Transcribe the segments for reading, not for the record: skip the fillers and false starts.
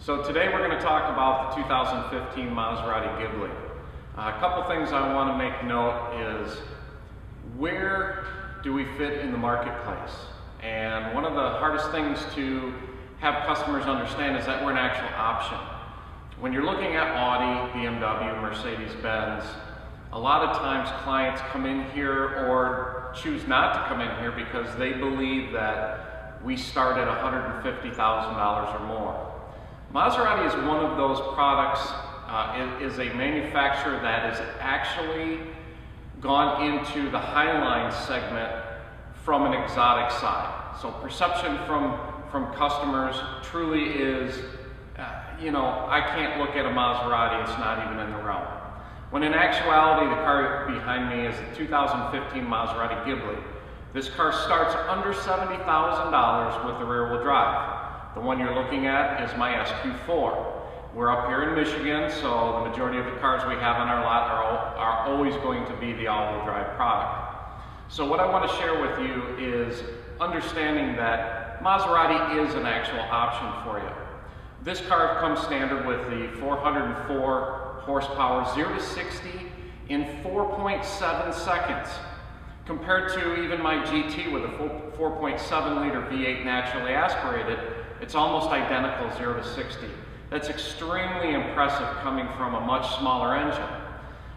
So today we're going to talk about the 2015 Maserati Ghibli. A couple things I want to make note is, where do we fit in the marketplace? And one of the hardest things to have customers understand is that we're an actual option. When you're looking at Audi, BMW, Mercedes Benz, a lot of times clients come in here or choose not to come in here because they believe that we start at $150,000 or more. Maserati is one of those products, is a manufacturer that has actually gone into the Highline segment from an exotic side. So perception from customers truly is, I can't look at a Maserati, it's not even in the realm. When in actuality, the car behind me is a 2015 Maserati Ghibli. This car starts under $70,000 with the rear-wheel drive. The one you're looking at is my SQ4. We're up here in Michigan, so the majority of the cars we have on our lot are always going to be the all-wheel drive product. So what I want to share with you is understanding that Maserati is an actual option for you. This car comes standard with the 404 horsepower 0 to 60 in 4.7 seconds. Compared to even my GT with a 4.7 liter V8 naturally aspirated, it's almost identical 0 to 60. That's extremely impressive coming from a much smaller engine.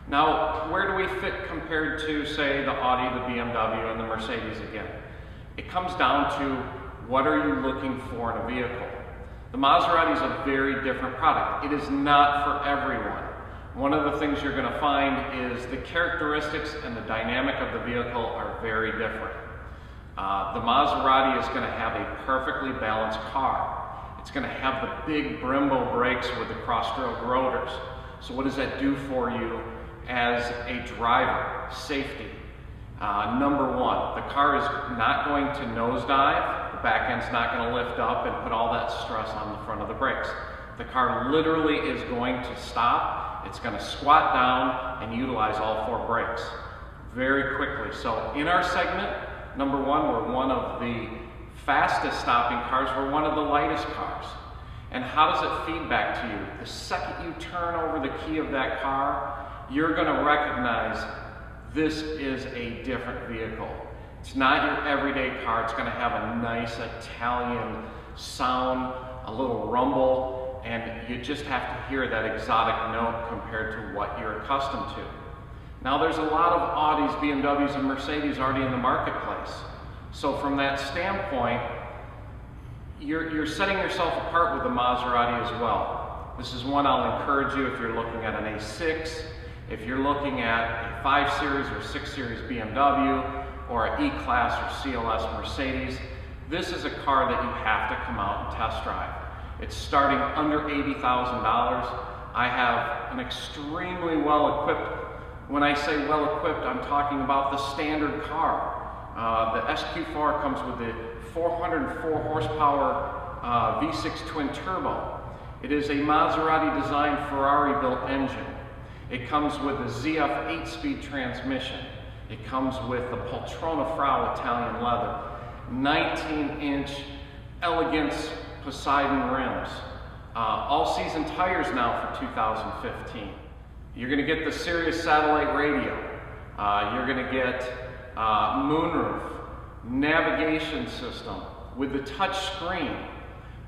Now, where do we fit compared to, say, the Audi, the BMW, and the Mercedes again? It comes down to, what are you looking for in a vehicle? The Maserati is a very different product. It is not for everyone. One of the things you're going to find is the characteristics and the dynamic of the vehicle are very different. The Maserati is going to have a perfectly balanced car. It's going to have the big Brembo brakes with the cross-stroke rotors. So what does that do for you as a driver? Safety. Number one, the car is not going to nosedive. The back end's not going to lift up and put all that stress on the front of the brakes. The car literally is going to stop. It's going to squat down and utilize all four brakes very quickly. So in our segment, number one, we're one of the fastest stopping cars. We're one of the lightest cars. And how does it feed back to you? The second you turn over the key of that car, you're going to recognize this is a different vehicle. It's not your everyday car. It's going to have a nice Italian sound, a little rumble, and you just have to hear that exotic note compared to what you're accustomed to. Now, there's a lot of Audis, BMWs, and Mercedes already in the marketplace. So from that standpoint, you're setting yourself apart with the Maserati as well. This is one I'll encourage you if you're looking at an A6, if you're looking at a 5 Series or 6 Series BMW, or an E-Class or CLS Mercedes. This is a car that you have to come out and test drive. It's starting under $80,000. I have an extremely well-equipped, when I say well-equipped, I'm talking about the standard car. The SQ4 comes with the 404 horsepower V6 twin turbo. It is a Maserati designed Ferrari built engine. It comes with a ZF 8-speed transmission. It comes with the Poltrona Frau Italian leather, 19-inch Elegance Poseidon rims, all-season tires now for 2015. You're going to get the Sirius satellite radio. You're going to get moonroof, navigation system with the touch screen.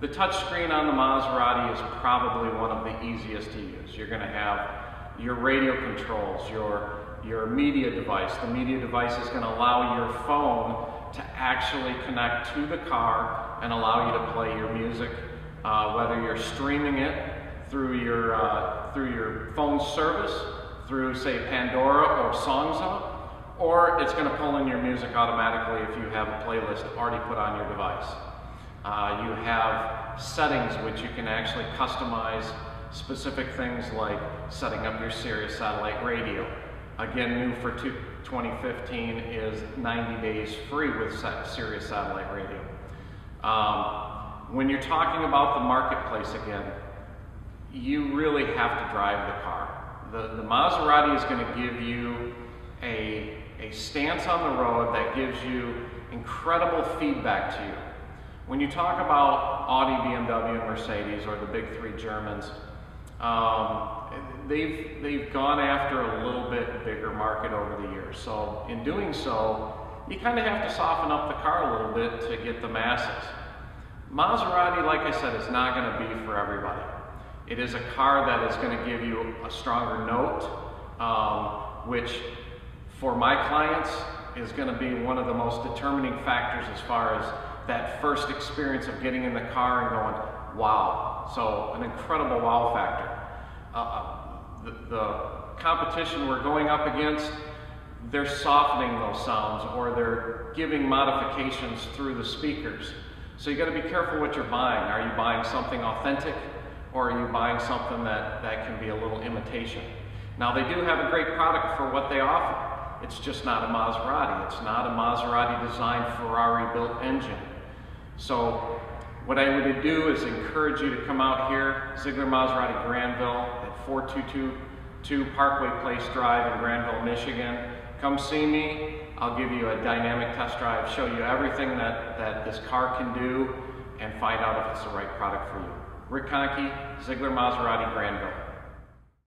The touch screen on the Maserati is probably one of the easiest to use. You're going to have your radio controls, your media device. The media device is going to allow your phone to actually connect to the car and allow you to play your music, whether you're streaming it through your phone service, through, say, Pandora or Songza, or it's going to pull in your music automatically if you have a playlist already put on your device. You have settings which you can actually customize specific things like setting up your Sirius satellite radio. Again, new for 2015 is 90 days free with Sirius satellite radio. When you're talking about the marketplace again, you really have to drive the car. The Maserati is going to give you a stance on the road that gives you incredible feedback to you. When you talk about Audi, BMW, and Mercedes, or the big three Germans, they've gone after a little bit bigger market over the years. So in doing so, you kind of have to soften up the car a little bit to get the masses. Maserati, like I said, is not going to be for everybody. It is a car that is going to give you a stronger note, which for my clients is going to be one of the most determining factors as far as that first experience of getting in the car and going, wow. So an incredible wow factor. The competition we're going up against, they're softening those sounds, or they're giving modifications through the speakers. So you got to be careful what you're buying. Are you buying something authentic, or are you buying something that can be a little imitation? Now they do have a great product for what they offer. It's just not a Maserati. It's not a Maserati designed Ferrari built engine. So what I would do is encourage you to come out here, Zeigler Maserati Grandville at 4222 Parkway Place Drive in Grandville, Michigan. Come see me. I'll give you a dynamic test drive, show you everything that this car can do, and find out if it's the right product for you. Ric Conkey, Zeigler Maserati Grandville.